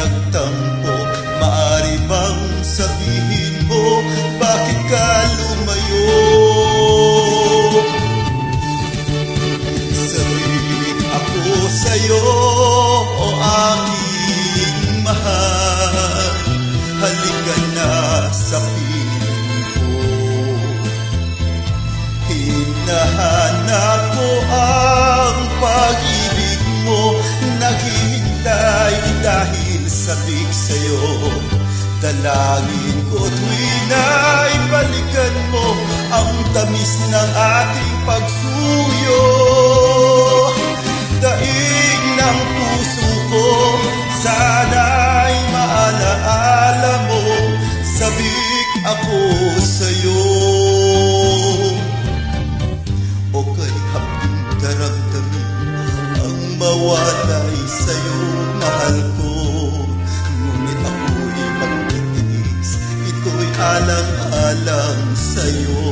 nagtampo? Maaari bang sabihin mo bakit ka lumayo? Sabihin ako sa'yo, o aking mahal, halika na sa piling ko. Hinahanap ko ang pag-ibig mo, naghihintay dahil sabik sa'yo. Dalangin ko tuwing na'y balikan mo ang tamis ng ating pagsuyo. Daig ng puso ko, sana'y maalaala mo, sabik ako sa'yo. O kay hapding daramdamin ang mawalay sa'yo, mahal ko. Ngunit ako'y magtitiis, ito'y alang-alang sa'yo.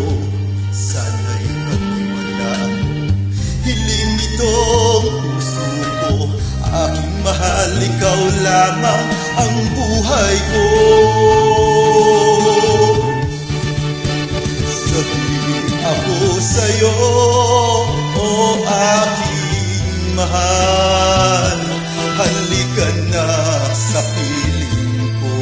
Sana'y magwala mo, hiling nitong puso ko. Aking mahal, ikaw lamang ang buhay ko. Sabihin ako sa'yo, o aking mahal, halika na sa piling ko.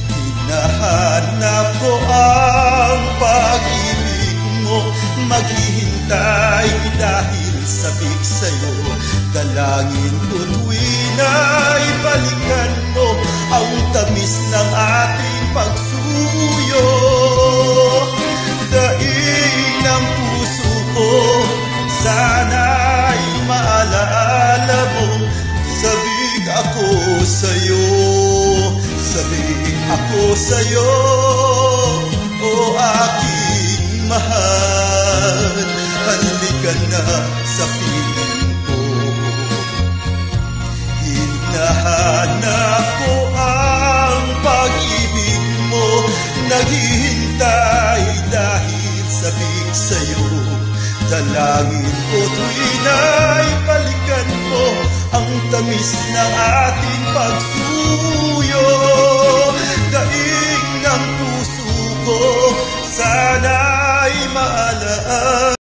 Hinahanap ko ang pag-ibig mo, maghihintay dahil sabik sa'yo. Dalangin ko tuwing na'y balikan mo ang tamis ng ating pagsuyo. Daig ng puso ko, sana'y maalaala mo, sabik ako sa'yo. Sabik ako sa'yo, o aking mahal, halika na sa piling ko. Hinahanap ko ang pag-ibig mo, naghihintay dahil sabik sa'yo. Dalangin ko tuwing na'y balikan mo ang tamis ng ating pagsuyo. Daig ng puso ko, sana'y maalaala